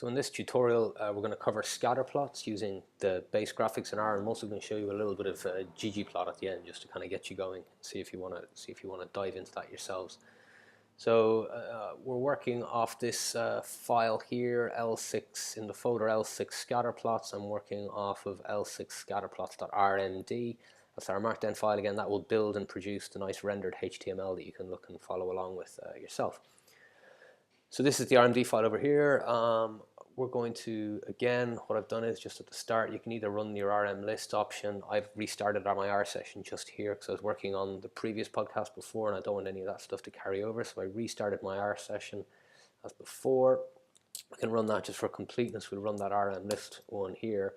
So in this tutorial, we're going to cover scatter plots using the base graphics in R. I'm also going to show you a little bit of ggplot at the end, just to kind of get you going. See if you want to dive into that yourselves. So we're working off this file here, L6 in the folder L6 Scatterplots. I'm working off of L6 Scatterplots.rmd. That's our markdown file again. That will build and produce the nice rendered HTML that you can look and follow along with yourself. So this is the RMD file over here. We're going to, again, what I've done is just at the start, you can either run your RM list option. I've restarted my R session just here because I was working on the previous podcast before and I don't want any of that stuff to carry over. So I restarted my R session as before. We can run that just for completeness. We'll run that RM list one here.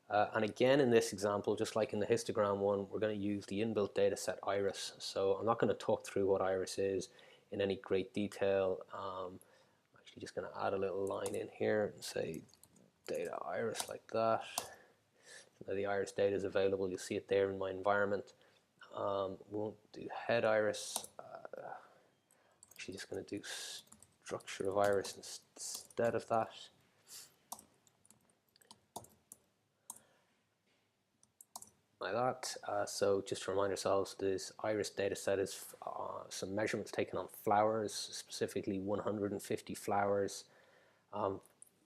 And again, in this example, just like in the histogram one, we're going to use the inbuilt dataset iris. So I'm not going to talk through what iris is in any great detail. Just going to add a little line in here and say data iris like that. So now the iris data is available. You'll see it there in my environment. Won't do head iris. Actually just going to do structure of iris instead of that. Like that. So just to remind ourselves, this iris data set is some measurements taken on flowers, specifically 150 flowers.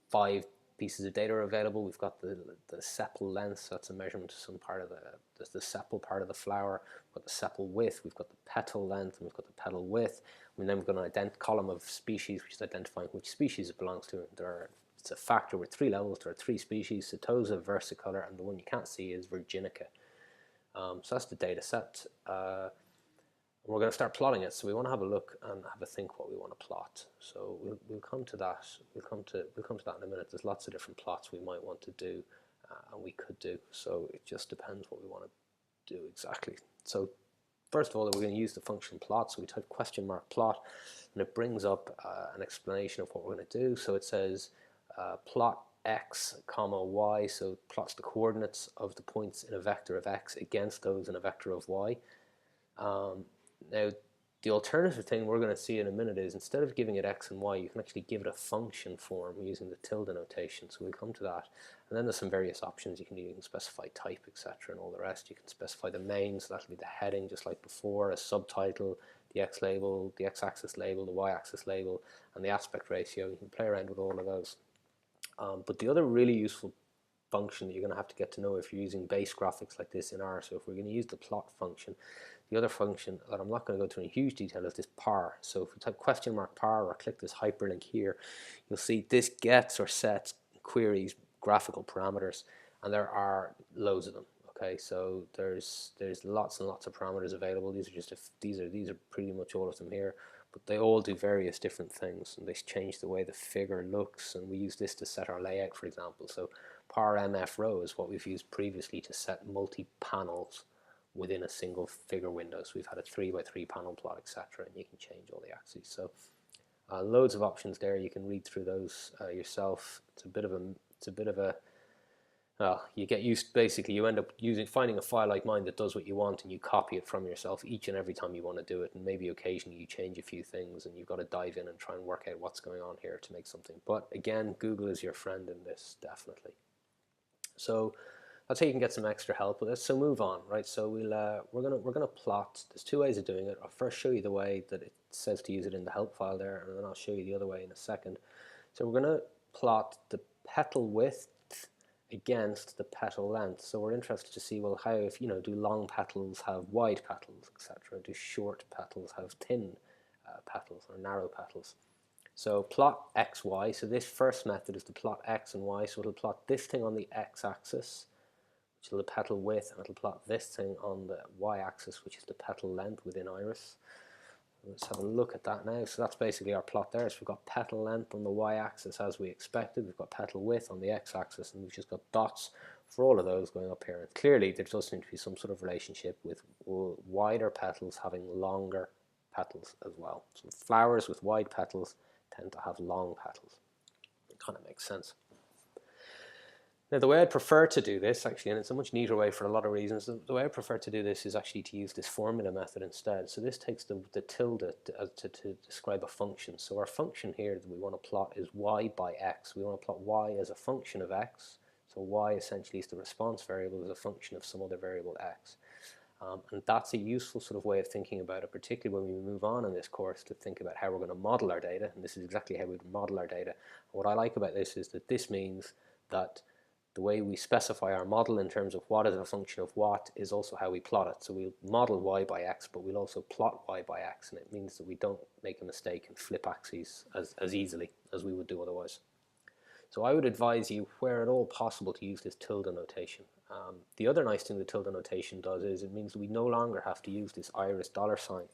5 pieces of data are available. We've got the sepal length, so that's a measurement of some part of the sepal part of the flower. We've got the sepal width, we've got the petal length, and we've got the petal width. And then we've got an column of species, which is identifying which species it belongs to. It's a factor with 3 levels. There are 3 species: Setosa, versicolor, and the one you can't see is Virginica. So that's the data set. We're going to start plotting it, so we want to have a look and have a think what we want to plot. So we'll come to that. We'll come to that in a minute. There's lots of different plots we might want to do, and we could do. So it just depends what we want to do exactly. So first of all, we're going to use the function plot. So we type $plot, and it brings up an explanation of what we're going to do. So it says plot x comma y, so it plots the coordinates of the points in a vector of x against those in a vector of y. Now the alternative thing we're going to see in a minute is, instead of giving it x and y, you can actually give it a function form using the tilde notation. So we'll come to that, and then there's some various options you can do. You can specify type, etc., and all the rest. You can specify the main, so that'll be the heading just like before, a subtitle, the x label, the x-axis label, the y-axis label, and the aspect ratio. You can play around with all of those. But the other really useful function that you're going to have to get to know if you're using base graphics like this in R, so if we're going to use the plot function, the other function that I'm not going to go through in huge detail is this par. So if we type $par or click this hyperlink here, you'll see this gets or sets queries graphical parameters, and there are loads of them. Okay, so there's lots and lots of parameters available. These are just these are pretty much all of them here, but they all do various different things, and they change the way the figure looks. And we use this to set our layout, for example. So par mf row is what we've used previously to set multi-panels within a single figure window. So we've had a 3x3 panel plot, etc., and you can change all the axes. So loads of options there. You can read through those yourself. It's a bit of a well, you get used, basically you end up finding a file like mine that does what you want, and you copy it from yourself each and every time you want to do it, and maybe occasionally you change a few things and you've got to dive in and try and work out what's going on here to make something. But again, Google is your friend in this, definitely. So that's how you can get some extra help with this. So move on, right? So we're gonna plot. There's 2 ways of doing it. I'll first show you the way that it says to use it in the help file there, and then I'll show you the other way in a second. So we're gonna plot the petal width against the petal length. So we're interested to see, well, how, if do long petals have wide petals, etc.? Do short petals have thin petals or narrow petals? So plot x, y. So this first method is to plot x and y. So it'll plot this thing on the x-axis, which is the petal width, and it'll plot this thing on the y-axis, which is the petal length within iris. Let's have a look at that now. So that's basically our plot there. So we've got petal length on the y-axis as we expected. We've got petal width on the x-axis, and we've just got dots for all of those going up here. And clearly there does seem to be some sort of relationship with wider petals having longer petals as well. So flowers with wide petals tend to have long petals. It kind of makes sense. Now, the way I'd prefer to do this, actually, and it's a much neater way for a lot of reasons, the way I prefer to do this is actually to use this formula method instead. So this takes the tilde to describe a function. So our function here that we want to plot is y by x. We want to plot y as a function of x. So y essentially is the response variable as a function of some other variable x. And that's a useful sort of way of thinking about it, particularly when we move on in this course to think about how we're going to model our data. And this is exactly how we'd model our data. And what I like about this is that this means that the way we specify our model in terms of what is a function of what is also how we plot it. So we'll model y by x, but we'll also plot y by x, and it means that we don't make a mistake and flip axes as easily as we would do otherwise. So I would advise you, where at all possible, to use this tilde notation. The other nice thing the tilde notation does is it means that we no longer have to use this iris dollar sign.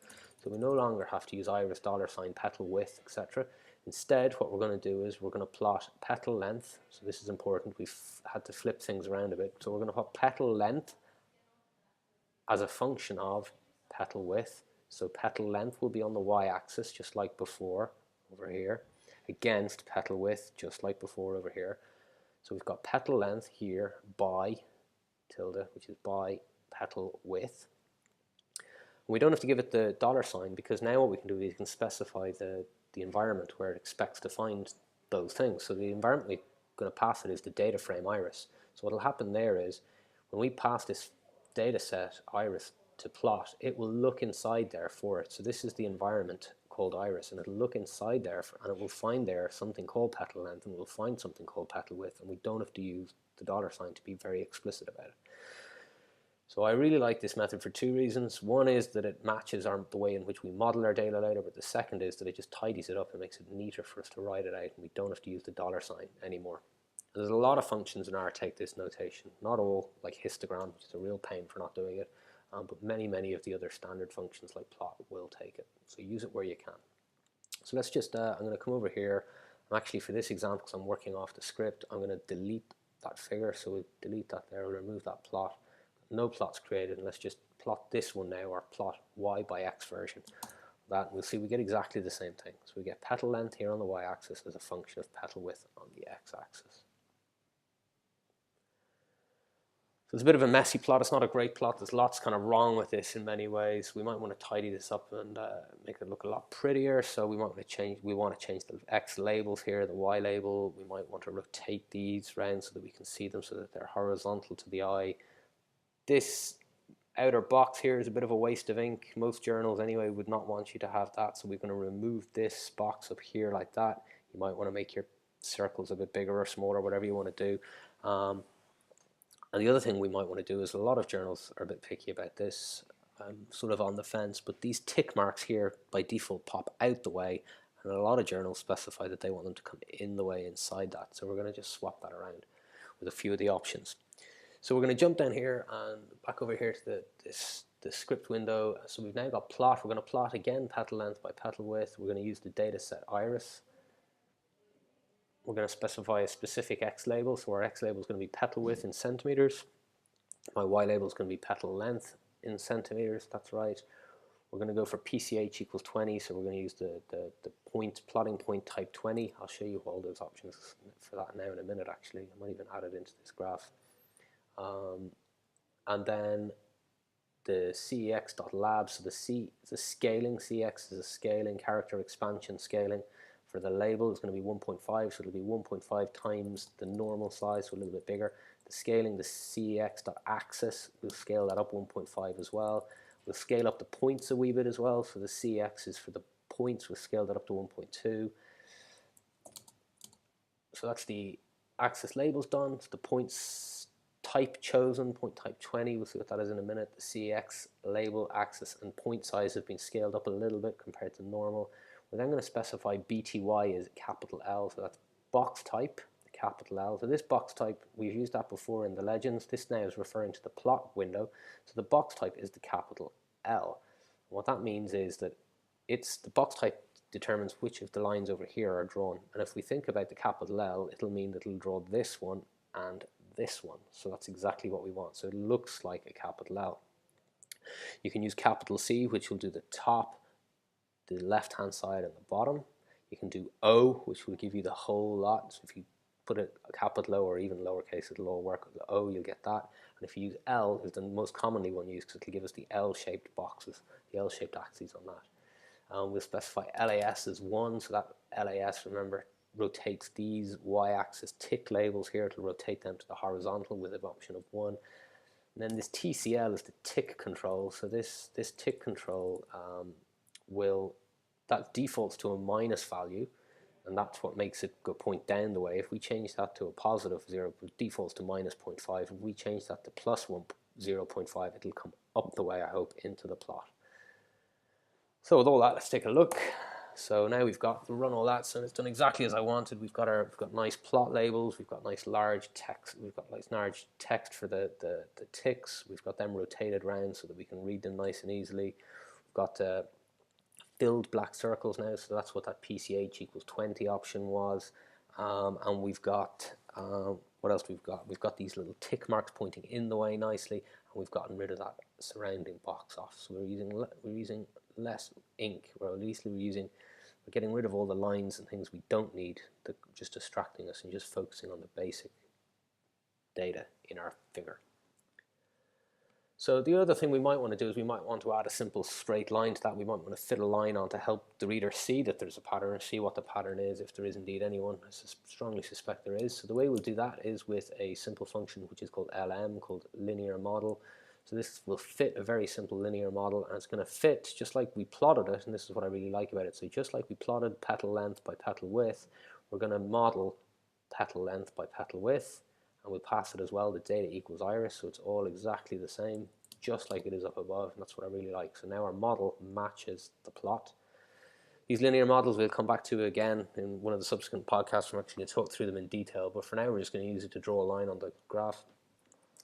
So we no longer have to use iris dollar sign, petal width, etc. Instead, what we're going to do is we're going to plot petal length. So this is important. We've had to flip things around a bit. So we're going to plot petal length as a function of petal width. So petal length will be on the y-axis, just like before over here, against petal width, just like before over here. So we've got petal length here by tilde, which is by petal width. We don't have to give it the dollar sign, because now what we can do is we can specify the environment where it expects to find those things. So the environment we're going to pass it is the data frame iris. So what will happen there is when we pass this data set iris to plot, it will look inside there for it. So this is the environment called iris, and it'll look inside there and it will find there something called petal length, and it will find something called petal width, and we don't have to use the dollar sign to be very explicit about it. So I really like this method for two reasons. One is that it matches the way in which we model our data later, but the second is that it just tidies it up and makes it neater for us to write it out, and we don't have to use the dollar sign anymore. And there's a lot of functions in R take this notation. Not all, like histogram, which is a real pain for not doing it, but many of the other standard functions like plot will take it. So use it where you can. So let's just, I'm going to come over here. I'm actually, for this example, because I'm working off the script, I'm going to delete that figure. So we'll delete that there, we'll remove that plot. No plots created, and let's just plot this one now, or plot y by x version. That, we'll see we get exactly the same thing. So we get petal length here on the y-axis as a function of petal width on the x-axis. So it's a bit of a messy plot. It's not a great plot. There's lots kind of wrong with this in many ways. We might want to tidy this up and make it look a lot prettier. So we want to change the x labels here, the y label. We might want to rotate these around so that we can see them so that they're horizontal to the eye. This outer box here is a bit of a waste of ink. Most journals anyway would not want you to have that, so we're going to remove this box up here like that. You might want to make your circles a bit bigger or smaller, whatever you want to do. And the other thing we might want to do is, a lot of journals are a bit picky about this. I'm sort of on the fence, but these tick marks here by default pop out the way, and a lot of journals specify that they want them to come in the way inside that. So we're going to just swap that around with a few of the options. So we're going to jump down here and back over here to the script window. So we've now got plot. We're going to plot again petal length by petal width. We're going to use the data set iris. We're going to specify a specific x label. So our x label is going to be petal width in centimeters. My y label is going to be petal length in centimeters. That's right. We're going to go for PCH equals 20. So we're going to use the plotting point type 20. I'll show you all those options for that now in a minute, actually. I might even add it into this graph. And then the cex.lab, so the scaling, CX is a scaling, character expansion scaling. For the label, it's going to be 1.5, so it'll be 1.5 times the normal size, so a little bit bigger. The scaling, the cex.axis, we'll scale that up 1.5 as well. We'll scale up the points a wee bit as well, so the CX is for the points, we'll scale that up to 1.2. So that's the axis labels done. So the points type chosen, point type 20, we'll see what that is in a minute. The CX label, axis, and point size have been scaled up a little bit compared to normal. We're then going to specify BTY as capital L, so that's box type, capital L. So this box type, we've used that before in the legends. This now is referring to the plot window. So the box type is the capital L. And what that means is that the box type determines which of the lines over here are drawn. And if we think about the capital L, it'll mean that it'll draw this one and this one. So that's exactly what we want. So it looks like a capital L. You can use capital C, which will do the top, the left hand side, and the bottom. You can do O, which will give you the whole lot. So if you put a capital O or even lowercase, it'll all work. With the O, you'll get that. And if you use L, is the most commonly one used because it'll give us the L-shaped boxes, the L-shaped axes on that. We'll specify LAS as 1, so that LAS, remember, rotates these y-axis tick labels here. It'll rotate them to the horizontal with an option of 1. And then this TCL is the tick control. So this tick control that defaults to a minus value, and that's what makes it go point down the way. If we change that to a positive 0, it defaults to minus 0.5. If we change that to plus 0.5, it'll come up the way, I hope, into the plot. So with all that, let's take a look. So now we've got to run all that, so it's done exactly as I wanted. We've got nice plot labels, we've got nice large text, we've got nice large text for the ticks. We've got them rotated around so that we can read them nice and easily. We've got filled black circles now, so that's what that PCH equals 20 option was. And we've got what else we've got? We've got these little tick marks pointing in the way nicely, and we've gotten rid of that surrounding box off. So we're using less ink, or at least we're getting rid of all the lines and things we don't need, that just distracting us, and just focusing on the basic data in our figure. So the other thing we might want to do is we might want to add a simple straight line to that. We might want to fit a line on to help the reader see that there's a pattern, and see what the pattern is, if there is indeed anyone. I strongly suspect there is. So the way we'll do that is with a simple function which is called LM, called linear model. So this will fit a very simple linear model, and it's going to fit just like we plotted it, and this is what I really like about it. So just like we plotted petal length by petal width, we're going to model petal length by petal width, and we'll pass it as well, the data equals iris, so it's all exactly the same, just like it is up above, and that's what I really like. So now our model matches the plot. These linear models we'll come back to again in one of the subsequent podcasts. I'm actually going to talk through them in detail, but for now we're just going to use it to draw a line on the graph.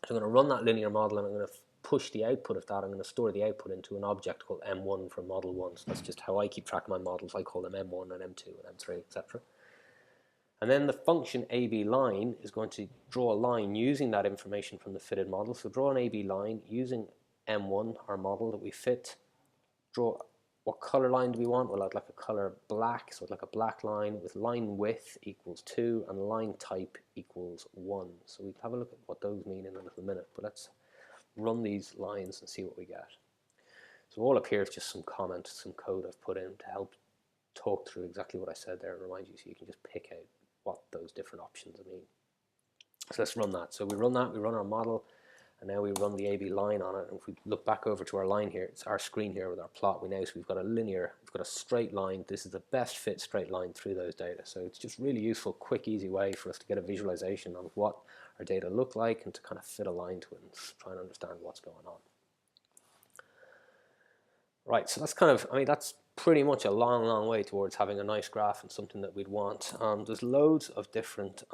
So I'm going to run that linear model, and I'm going to push the output of that. I'm going to store the output into an object called M1 for model 1. So that's just how I keep track of my models. I call them M1 and M2 and M3, etc. And then the function AB line is going to draw a line using that information from the fitted model. So draw an AB line using M1, our model that we fit. Draw what color line do we want? Well, I'd like a color black, so I'd like a black line with line width equals 2 and line type equals 1. So we'll have a look at what those mean in a little minute, but let's run these lines and see what we get. So all up here is just some comment, some code I've put in to help talk through exactly what I said there and remind you, so you can just pick out what those different options mean. So let's run that. So we run that, we run our model, and now we run the AB line on it. And if we look back over to our line here, it's our screen here with our plot. So we've got a linear, we've got a straight line. This is the best fit straight line through those data. So it's just really useful, quick, easy way for us to get a visualization of what our data look like and to kind of fit a line to it and try and understand what's going on. Right, so that's kind of, that's pretty much a long way towards having a nice graph and something that we'd want. There's loads of different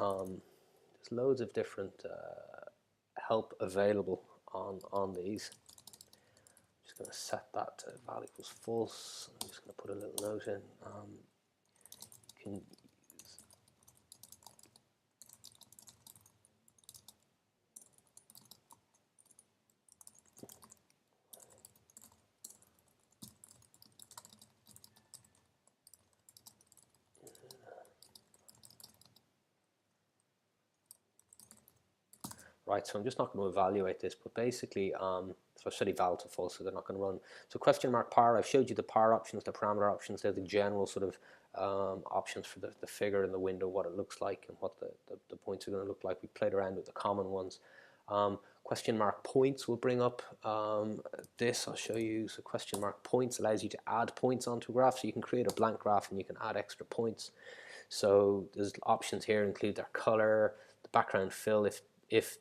help available on these. I'm just going to set that to val equals false. I'm just going to put a little note in. You can Right, so I'm just not going to evaluate this, but basically, so I've set eval to false, so they're not going to run. So question mark par, I've showed you the par options, the parameter options. They're the general sort of options for the figure in the window, what it looks like and what the points are going to look like. We played around with the common ones. Question mark points will bring up this. I'll show you. So question mark points allows you to add points onto a graph, so you can create a blank graph and you can add extra points. So there's options here include their color, the background fill, if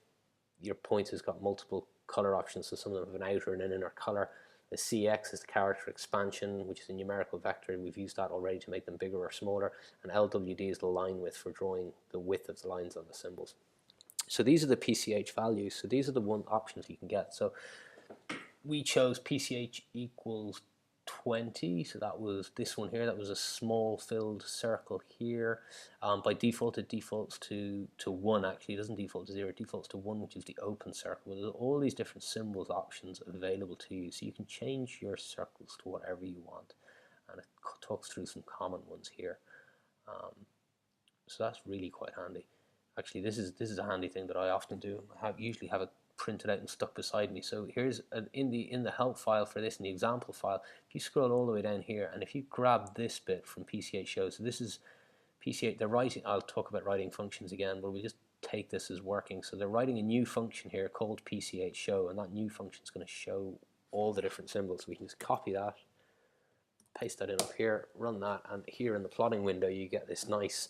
your point has got multiple color options, so some of them have an outer and an inner color. The CX is the character expansion, which is a numerical vector. We've used that already to make them bigger or smaller. And LWD is the line width for drawing the width of the lines on the symbols. So these are the PCH values. So these are the one options you can get. So we chose PCH equals 20, so that was this one here. That was a small filled circle here. By default it defaults to 1. Actually it doesn't default to 0, it defaults to 1, which is the open circle. There's all these different symbols options available to you, so you can change your circles to whatever you want, and it talks through some common ones here. So that's really quite handy. Actually, this is a handy thing that I often do. Usually have it printed out and stuck beside me. So here's in the help file for this, in the example file, if you scroll all the way down here, and if you grab this bit from PCH show, so this is PCH, they're writing, I'll talk about writing functions again, but we just take this as working. So they're writing a new function here called PCH show, and that new function is going to show all the different symbols. So we can just copy that, paste that in up here, run that, and here in the plotting window you get this nice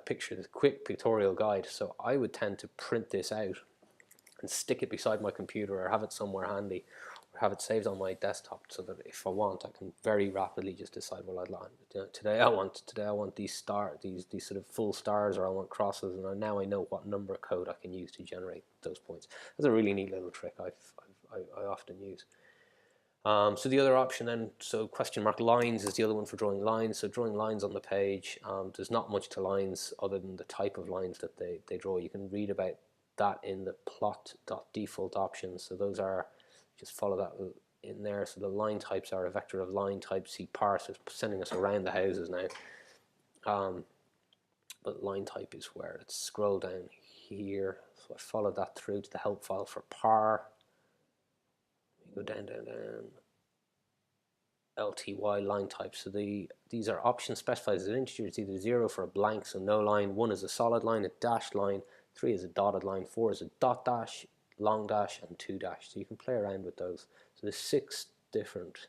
picture, this quick pictorial guide. So I would tend to print this out and stick it beside my computer, or have it somewhere handy, or have it saved on my desktop, so that if I want, I can very rapidly just decide, well, today I want these sort of full stars, or I want crosses, and now I know what number code I can use to generate those points. That's a really neat little trick I often use. So the other option then, so question mark lines is the other one for drawing lines. So drawing lines on the page, there's not much to lines other than the type of lines that they draw. You can read about that in the plot.default options. So those are, just follow that in there. So the line types are a vector of line type C parse. It's sending us around the houses now. But line type is where it's scroll down here. So I followed that through to the help file for par. Go down, LTY line type. So these are options specified as an integer. It's either 0 for a blank, so no line, 1 is a solid line, a dashed line, 3 is a dotted line, 4 is a dot dash, long dash, and 2 dash. So you can play around with those. So there's 6 different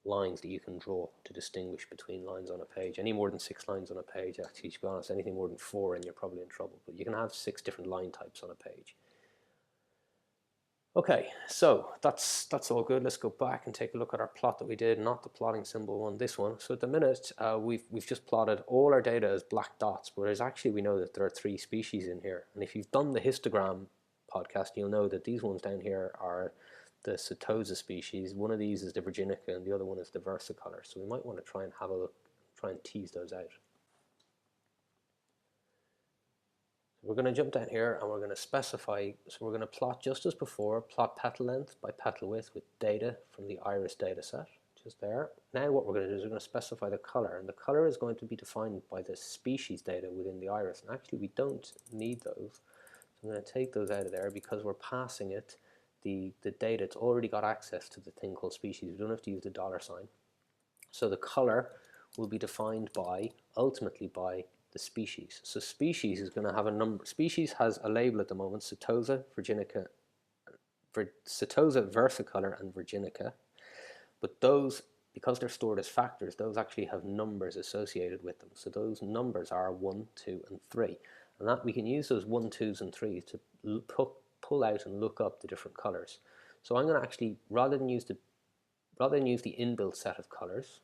lines that you can draw to distinguish between lines on a page. Any more than 6 lines on a page, actually, to be honest, anything more than 4 and you're probably in trouble. But you can have 6 different line types on a page. Okay, so that's all good. Let's go back and take a look at our plot that we did, not the plotting symbol one, this one. So at the minute, we've just plotted all our data as black dots, whereas actually we know that there are 3 species in here. And if you've done the histogram podcast, you'll know that these ones down here are the Setosa species. One of these is the Virginica, and the other one is the versicolor. So we might want to try and have a look, try and tease those out. We're going to jump down here and we're going to specify, so we're going to plot just as before, plot petal length by petal width with data from the iris data set, just there. Now what we're going to do is we're going to specify the color, and the color is going to be defined by the species data within the iris, and actually we don't need those. So I'm going to take those out of there because we're passing it the data. It's already got access to the thing called species. We don't have to use the $sign. So the color will be defined by, ultimately by, the species. So species is going to have a number. Species has a label at the moment: Setosa, Virginica, Setosa, versicolor, and Virginica. But those, because they're stored as factors, those actually have numbers associated with them. So those numbers are 1, 2, and 3, and that we can use those 1, 2s, and 3s to pull out and look up the different colors. So I'm going to actually, rather than use the inbuilt set of colors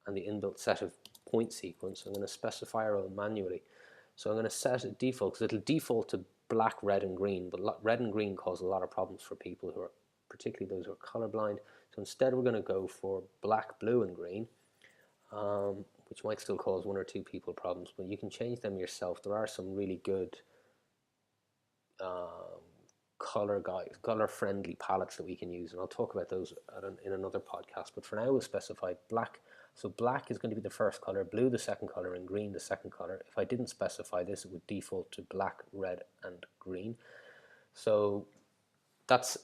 and the inbuilt set of point sequence, I'm going to specify our own manually. So I'm going to set a default, because it'll default to black, red, and green, but red and green cause a lot of problems for people who are, particularly those who are colorblind. So instead we're going to go for black, blue, and green, which might still cause 1 or 2 people problems, but you can change them yourself. There are some really good color-friendly palettes that we can use, and I'll talk about those in another podcast. But for now, we'll specify black. So black is going to be the first color, blue the second color, and green the second color. If I didn't specify this, it would default to black, red, and green. So that's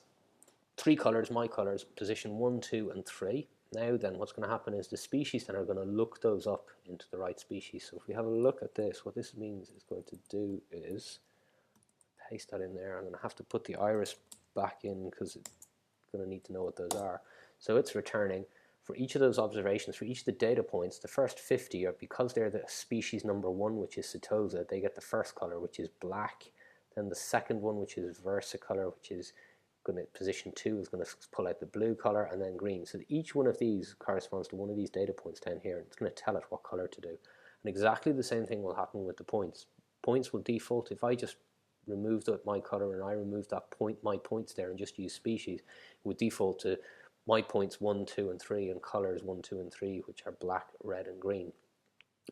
3 colors, my colors, position 1, 2, and 3. Now then, what's going to happen is the species then are going to look those up into the right species. So if we have a look at this, what this means is going to do is paste that in there. I'm going to have to put the iris back in because it's going to need to know what those are. So it's returning for each of those observations, for each of the data points, the first 50 are, because they're the species number 1, which is Setosa, they get the first color, which is black. Then the second one, which is versicolor, which is going to, position 2 is going to pull out the blue color, and then green. So each one of these corresponds to one of these data points down here, and it's going to tell it what color to do. And exactly the same thing will happen with the points. Points will default, if I just removed my color and I removed that point, my points there, and just use species, it would default to my points 1, 2, and 3, and colors 1, 2, and 3, which are black, red, and green.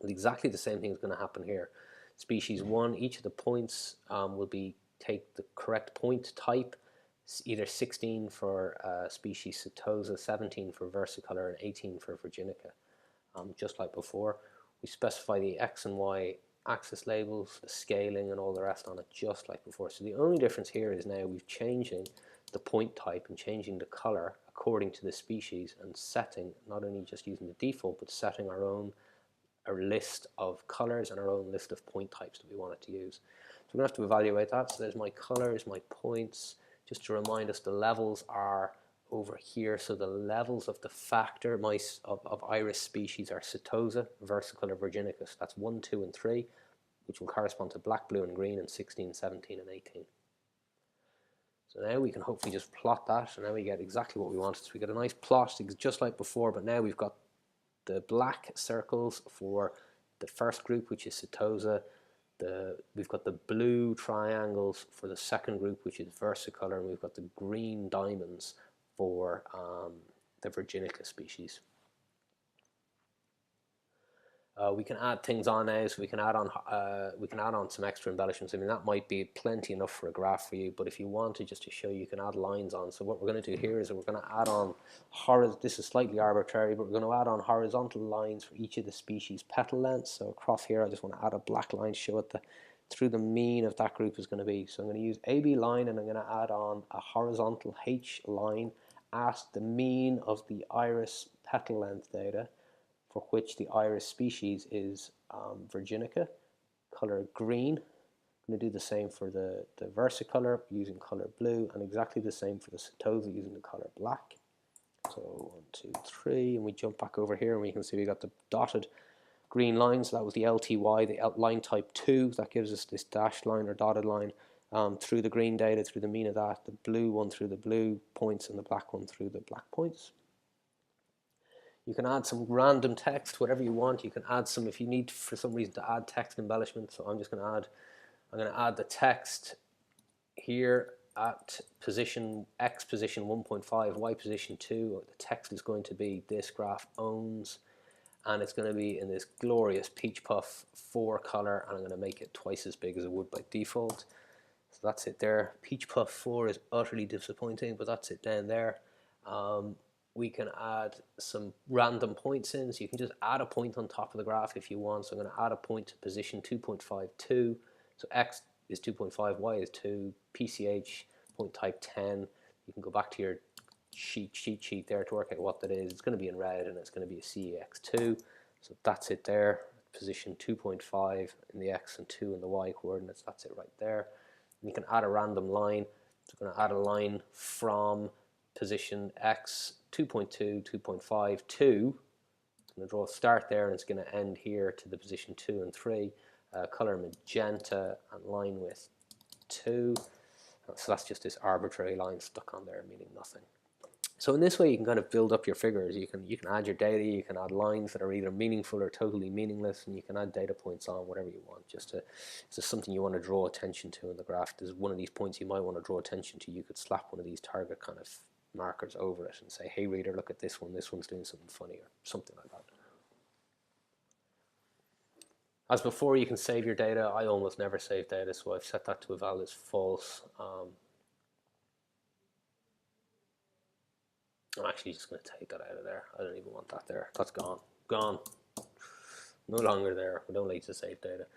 And exactly the same thing is going to happen here. Species 1, each of the points will be, take the correct point type, either 16 for species Setosa, 17 for versicolor, and 18 for Virginica. Just like before, we specify the X and Y axis labels, the scaling and all the rest on it just like before. So the only difference here is now we've changing the point type and changing the color according to the species and setting, not only just using the default, but setting our list of colors and our own list of point types that we want it to use. So we're going to have to evaluate that. So there's my colors, my points. Just to remind us, the levels are over here. So the levels of the factor of iris species are Setosa, versicolor, virginicus. That's 1, 2, and 3, which will correspond to black, blue, and green in 16, 17, and 18. So now we can hopefully just plot that, and now we get exactly what we wanted. So we get a nice plot, just like before, but now we've got the black circles for the first group, which is Setosa. We've got the blue triangles for the second group, which is versicolor, and we've got the green diamonds for the virginica species. We can add things on now, so we can add on some extra embellishments. I mean, that might be plenty enough for a graph for you, but if you wanted just to show you can add lines on. So what we're going to do here is we're going to add on this is slightly arbitrary, but we're going to add on horizontal lines for each of the species petal lengths. So across here, I just want to add a black line, show what through the mean of that group is going to be. So I'm going to use AB line, and I'm going to add on a horizontal H line at the mean of the iris petal length data, for which the iris species is virginica, color green. I'm going to do the same for the versicolor using color blue, and exactly the same for the Setosa using the color black. So 1, 2, 3, and we jump back over here and we can see we got the dotted green line. So that was the LTY, the line type 2. That gives us this dashed line or dotted line through the green data, through the mean of that, the blue one through the blue points, and the black one through the black points. You can add some random text, whatever you want. You can add some if you need for some reason to add text embellishment. So I'm going to add the text here at position X position 1.5, Y position 2. The text is going to be this graph owns, and it's going to be in this glorious peach puff 4 color, and I'm going to make it twice as big as it would by default. So that's it there. Peach puff 4 is utterly disappointing, but that's it down there. We can add some random points in, so you can just add a point on top of the graph if you want. So I'm going to add a point to position 2.52. So X is 2.5, Y is 2, PCH point type 10. You can go back to your cheat sheet there to work out what that is. It's going to be in red, and it's going to be a CEX2. So that's it there. Position 2.5 in the X and 2 in the Y coordinates. That's it right there. And you can add a random line. So I'm going to add a line from position X 2.2, 2.5, 2. I'm going to draw a start there, and it's going to end here to the position 2 and 3. Color magenta and line width 2. So that's just this arbitrary line stuck on there meaning nothing. So in this way you can kind of build up your figures. You can add your data, you can add lines that are either meaningful or totally meaningless, and you can add data points on whatever you want. It's just something you want to draw attention to in the graph. There's one of these points you might want to draw attention to. You could slap one of these target kind of markers over it and say, hey reader, look at this one's doing something funny, or something like that. As before, you can save your data. I almost never save data, so I've set that to eval as false. I'm actually just going to take that out of there. I don't even want that there. That's gone. Gone. No longer there. We don't like to save data.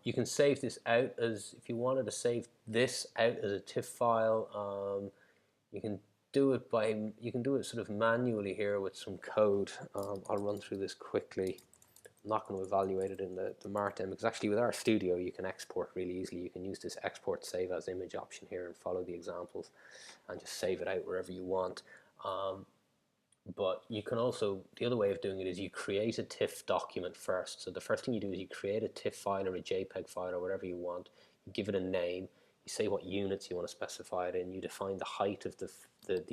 You can save this out as, if you wanted to save this out as a TIFF file, you can do it sort of manually here with some code. I'll run through this quickly. I'm not going to evaluate it in the Markdown, because actually with RStudio you can export really easily. You can use this export save as image option here and follow the examples and just save it out wherever you want. But you can also, the other way of doing it is you create a TIFF document first. So the first thing you do is you create a TIFF file or a JPEG file or whatever you want. You give it a name. You say what units you want to specify it in. You define the height of the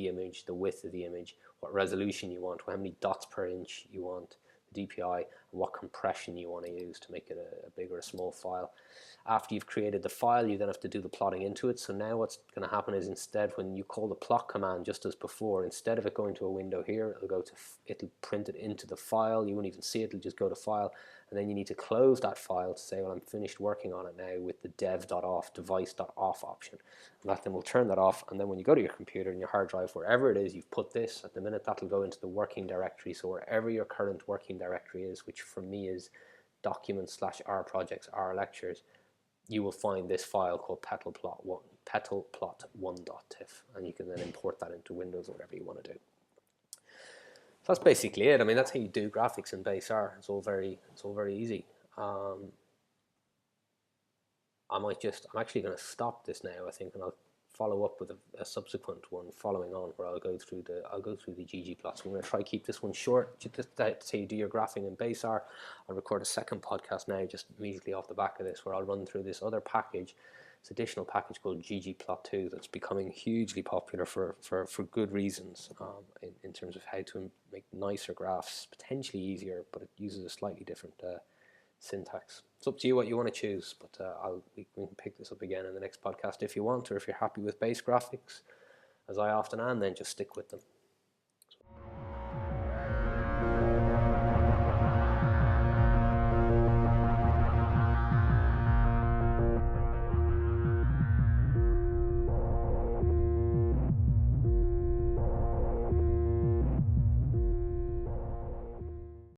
image, the width of the image, what resolution you want, how many dots per inch you want, the DPI, and what compression you want to use to make it a big or a small file. After you've created the file, you then have to do the plotting into it. So now what's going to happen is, instead, when you call the plot command just as before, instead of it going to a window here, it'll print it into the file. You won't even see it. It'll just go to file, and then you need to close that file to say, well, I'm finished working on it now, with the dev.off, device.off option. And that then will turn that off, and then when you go to your computer and your hard drive, wherever it is you've put this, at the minute that'll go into the working directory. So wherever your current working directory is, which for me is documents/r projects r lectures, you will find this file called petalplot1.tif, and you can then import that into Windows or whatever you want to do. So that's basically it. I mean, that's how you do graphics in base R. It's all very easy. I'm actually going to stop this now, I think, and I'll follow up with a subsequent one following on, where I'll go through the ggplots. I'm going to try to keep this one short, just to say you do your graphing in base R. I'll record a second podcast now, just immediately off the back of this, where I'll run through this other package, this additional package called ggplot2, that's becoming hugely popular for good reasons, in terms of how to make nicer graphs, potentially easier, but it uses a slightly different syntax. It's up to you what you want to choose, but we can pick this up again in the next podcast if you want, or if you're happy with base graphics, as I often am, then just stick with them.